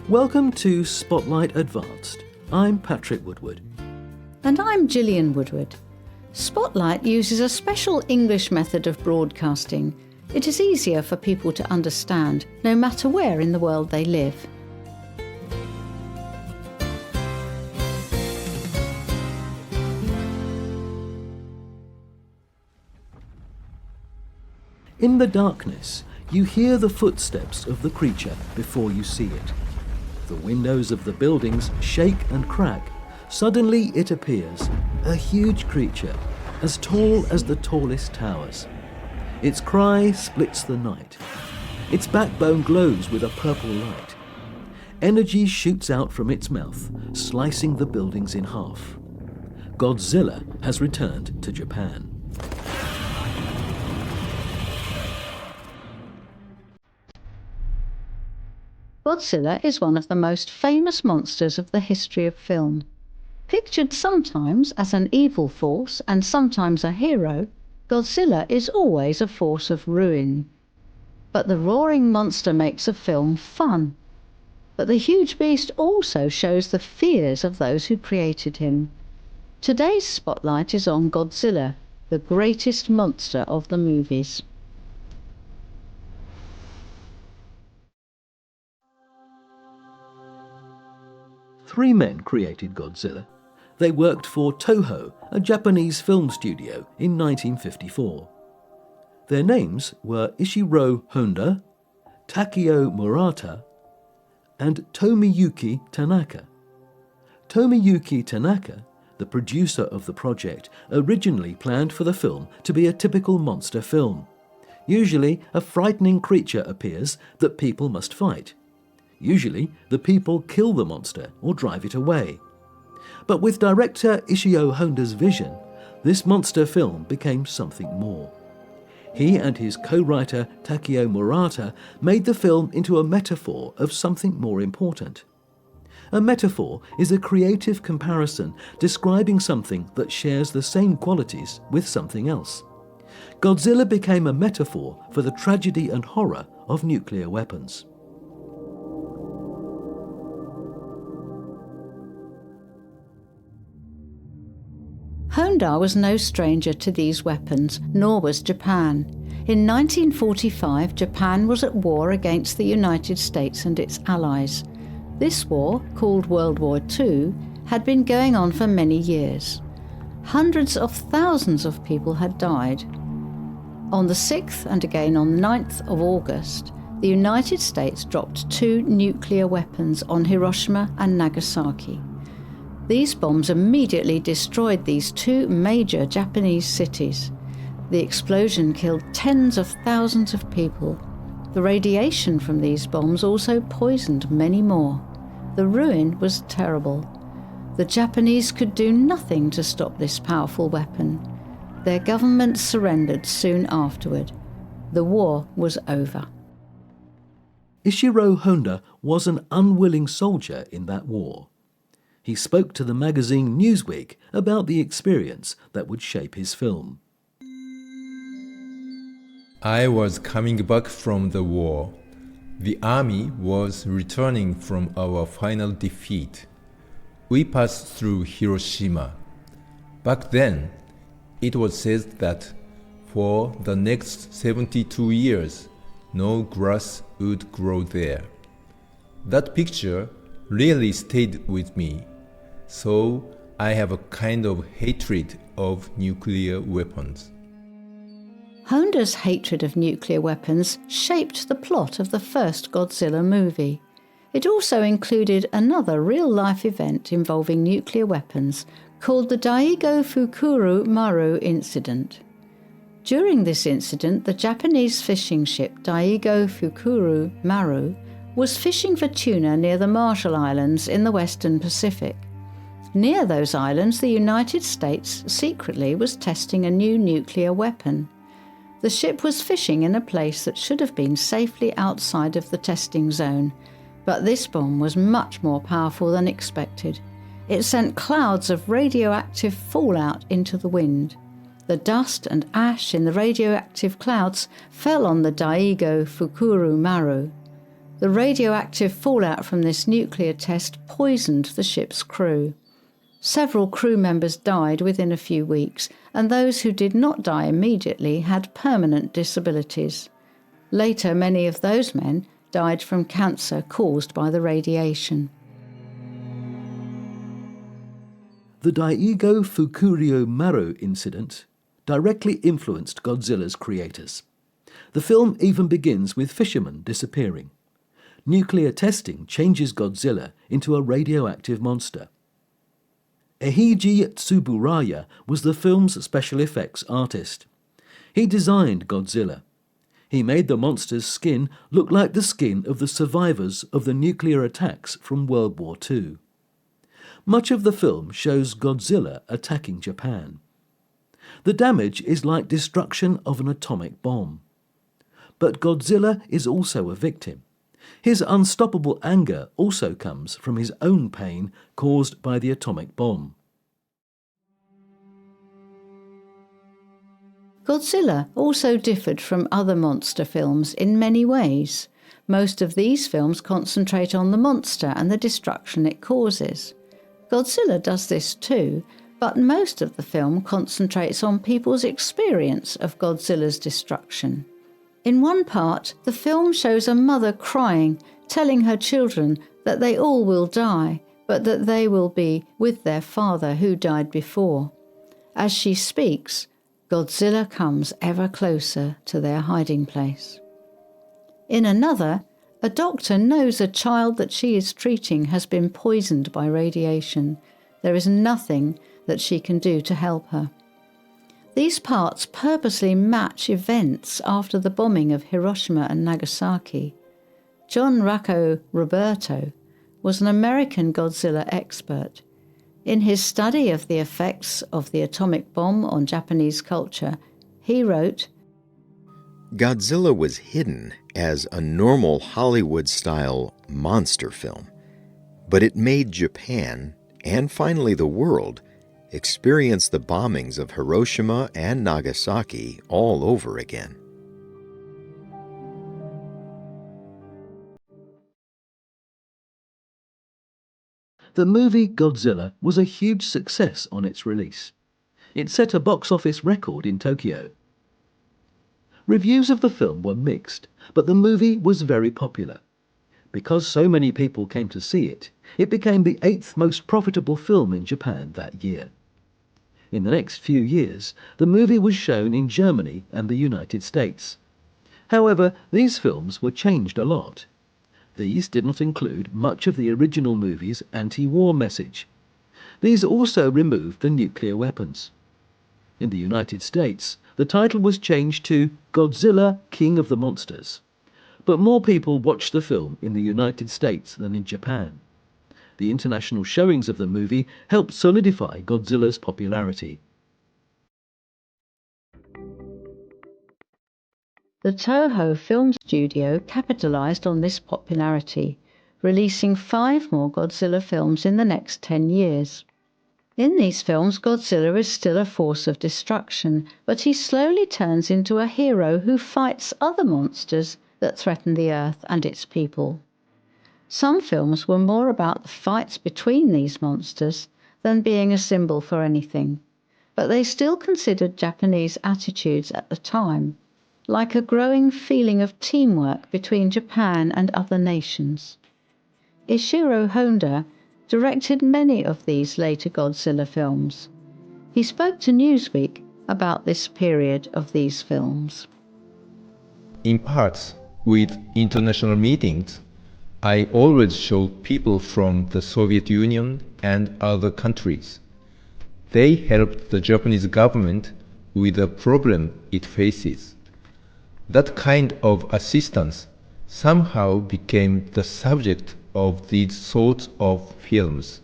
Welcome to Spotlight Advanced. I'm Patrick Woodward. And I'm Gillian Woodward. Spotlight uses a special English method of broadcasting. It is easier for people to understand, no matter where in the world they live. In the darkness, you hear the footsteps of the creature before you see it. The windows of the buildings shake and crack. Suddenly it appears, a huge creature, as tall as the tallest towers. Its cry splits the night. Its backbone glows with a purple light. Energy shoots out from its mouth, slicing the buildings in half. Godzilla has returned to Japan. Godzilla is one of the most famous monsters of the history of film. Pictured sometimes as an evil force and sometimes a hero, Godzilla is always a force of ruin. But the roaring monster makes a film fun. But the huge beast also shows the fears of those who created him. Today's spotlight is on Godzilla, the greatest monster of the movies. Three men created Godzilla. They worked for Toho, a Japanese film studio, in 1954. Their names were Ishiro Honda, Takeo Murata, and Tomiyuki Tanaka. Tomiyuki Tanaka, the producer of the project, originally planned for the film to be a typical monster film. Usually, a frightening creature appears that people must fight. Usually, the people kill the monster or drive it away. But with director Ishiro Honda's vision, this monster film became something more. He and his co-writer Takeo Murata made the film into a metaphor of something more important. A metaphor is a creative comparison describing something that shares the same qualities with something else. Godzilla became a metaphor for the tragedy and horror of nuclear weapons. Honda was no stranger to these weapons, nor was Japan. In 1945, Japan was at war against the United States and its allies. This war, called World War II, had been going on for many years. Hundreds of thousands of people had died. On the 6th and again on the 9th of August, the United States dropped 2 nuclear weapons on Hiroshima and Nagasaki. These bombs immediately destroyed these 2 major Japanese cities. The explosion killed tens of thousands of people. The radiation from these bombs also poisoned many more. The ruin was terrible. The Japanese could do nothing to stop this powerful weapon. Their government surrendered soon afterward. The war was over. Ishiro Honda was an unwilling soldier in that war. He spoke to the magazine Newsweek about the experience that would shape his film. I was coming back from the war. The army was returning from our final defeat. We passed through Hiroshima. Back then, it was said that for the next 72 years, no grass would grow there. That picture really stayed with me. So I have a kind of hatred of nuclear weapons. Honda's hatred of nuclear weapons shaped the plot of the first Godzilla movie. It also included another real-life event involving nuclear weapons called the Daigo Fukuro Maru incident. During this incident, the Japanese fishing ship Daigo Fukuro Maru was fishing for tuna near the Marshall Islands in the Western Pacific. Near those islands, the United States secretly was testing a new nuclear weapon. The ship was fishing in a place that should have been safely outside of the testing zone, but this bomb was much more powerful than expected. It sent clouds of radioactive fallout into the wind. The dust and ash in the radioactive clouds fell on the Daigo Fukuro Maru. The radioactive fallout from this nuclear test poisoned the ship's crew. Several crew members died within a few weeks, and those who did not die immediately had permanent disabilities. Later, many of those men died from cancer caused by the radiation. The Daigo Fukuryo Maru incident directly influenced Godzilla's creators. The film even begins with fishermen disappearing. Nuclear testing changes Godzilla into a radioactive monster. Eiji Tsuburaya was the film's special effects artist. He designed Godzilla. He made the monster's skin look like the skin of the survivors of the nuclear attacks from World War II. Much of the film shows Godzilla attacking Japan. The damage is like destruction of an atomic bomb. But Godzilla is also a victim. His unstoppable anger also comes from his own pain caused by the atomic bomb. Godzilla also differed from other monster films in many ways. Most of these films concentrate on the monster and the destruction it causes. Godzilla does this too, but most of the film concentrates on people's experience of Godzilla's destruction. In one part, the film shows a mother crying, telling her children that they all will die, but that they will be with their father who died before. As she speaks, Godzilla comes ever closer to their hiding place. In another, a doctor knows a child that she is treating has been poisoned by radiation. There is nothing that she can do to help her. These parts purposely match events after the bombing of Hiroshima and Nagasaki. John Racco Roberto was an American Godzilla expert. In his study of the effects of the atomic bomb on Japanese culture, he wrote, Godzilla was hidden as a normal Hollywood-style monster film, but it made Japan, and finally the world, experience the bombings of Hiroshima and Nagasaki all over again. The movie Godzilla was a huge success on its release. It set a box office record in Tokyo. Reviews of the film were mixed, but the movie was very popular. Because so many people came to see it, it became the 8th most profitable film in Japan that year. In the next few years, the movie was shown in Germany and the United States. However, these films were changed a lot. These did not include much of the original movie's anti-war message. These also removed the nuclear weapons. In the United States, the title was changed to Godzilla, King of the Monsters. But more people watched the film in the United States than in Japan. The international showings of the movie helped solidify Godzilla's popularity. The Toho Film Studio capitalized on this popularity, releasing 5 more Godzilla films in the next 10 years. In these films, Godzilla is still a force of destruction, but he slowly turns into a hero who fights other monsters that threaten the Earth and its people. Some films were more about the fights between these monsters than being a symbol for anything, but they still considered Japanese attitudes at the time, like a growing feeling of teamwork between Japan and other nations. Ishiro Honda directed many of these later Godzilla films. He spoke to Newsweek about this period of these films. In parts, with international meetings, I always show people from the Soviet Union and other countries. They helped the Japanese government with the problem it faces. That kind of assistance somehow became the subject of these sorts of films.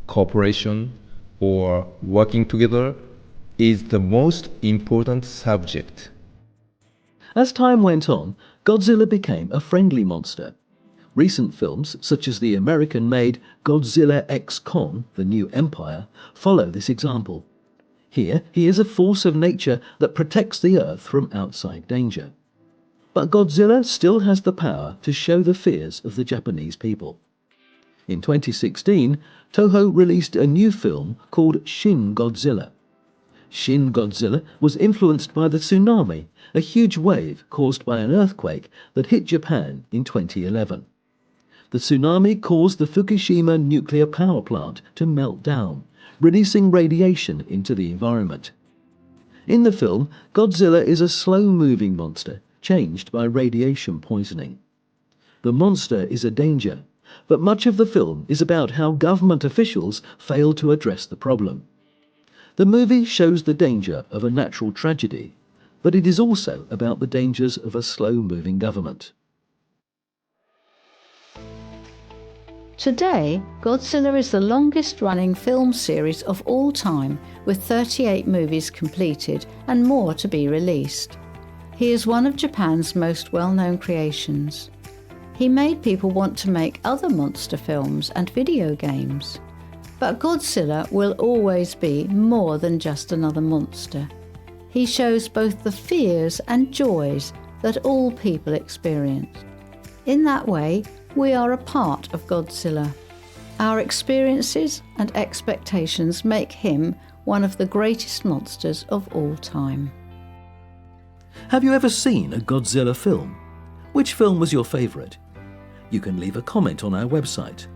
Cooperation or working together is the most important subject. As time went on, Godzilla became a friendly monster. Recent films, such as the American-made Godzilla x Kong, The New Empire, follow this example. Here, he is a force of nature that protects the Earth from outside danger. But Godzilla still has the power to show the fears of the Japanese people. In 2016, Toho released a new film called Shin Godzilla. Shin Godzilla was influenced by the tsunami, a huge wave caused by an earthquake that hit Japan in 2011. The tsunami caused the Fukushima nuclear power plant to melt down, releasing radiation into the environment. In the film, Godzilla is a slow-moving monster changed by radiation poisoning. The monster is a danger, but much of the film is about how government officials fail to address the problem. The movie shows the danger of a natural tragedy, but it is also about the dangers of a slow-moving government. Today, Godzilla is the longest-running film series of all time, with 38 movies completed and more to be released. He is one of Japan's most well-known creations. He made people want to make other monster films and video games. But Godzilla will always be more than just another monster. He shows both the fears and joys that all people experience. In that way, we are a part of Godzilla. Our experiences and expectations make him one of the greatest monsters of all time. Have you ever seen a Godzilla film? Which film was your favourite? You can leave a comment on our website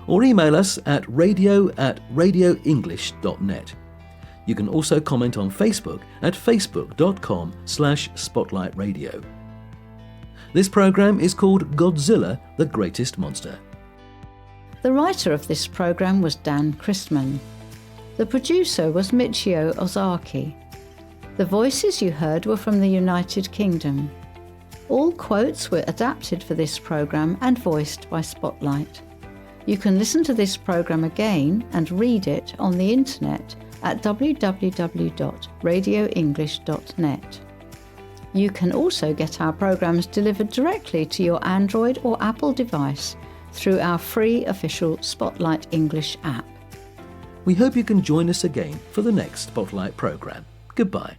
or email us at radio@radioenglish.net. You can also comment on Facebook at facebook.com/spotlightradio. This programme is called Godzilla, the Greatest Monster. The writer of this programme was Dan Christman. The producer was Michio Ozaki. The voices you heard were from the United Kingdom. All quotes were adapted for this programme and voiced by Spotlight. You can listen to this programme again and read it on the internet at www.radioenglish.net. You can also get our programmes delivered directly to your Android or Apple device through our free official Spotlight English app. We hope you can join us again for the next Spotlight programme. Goodbye.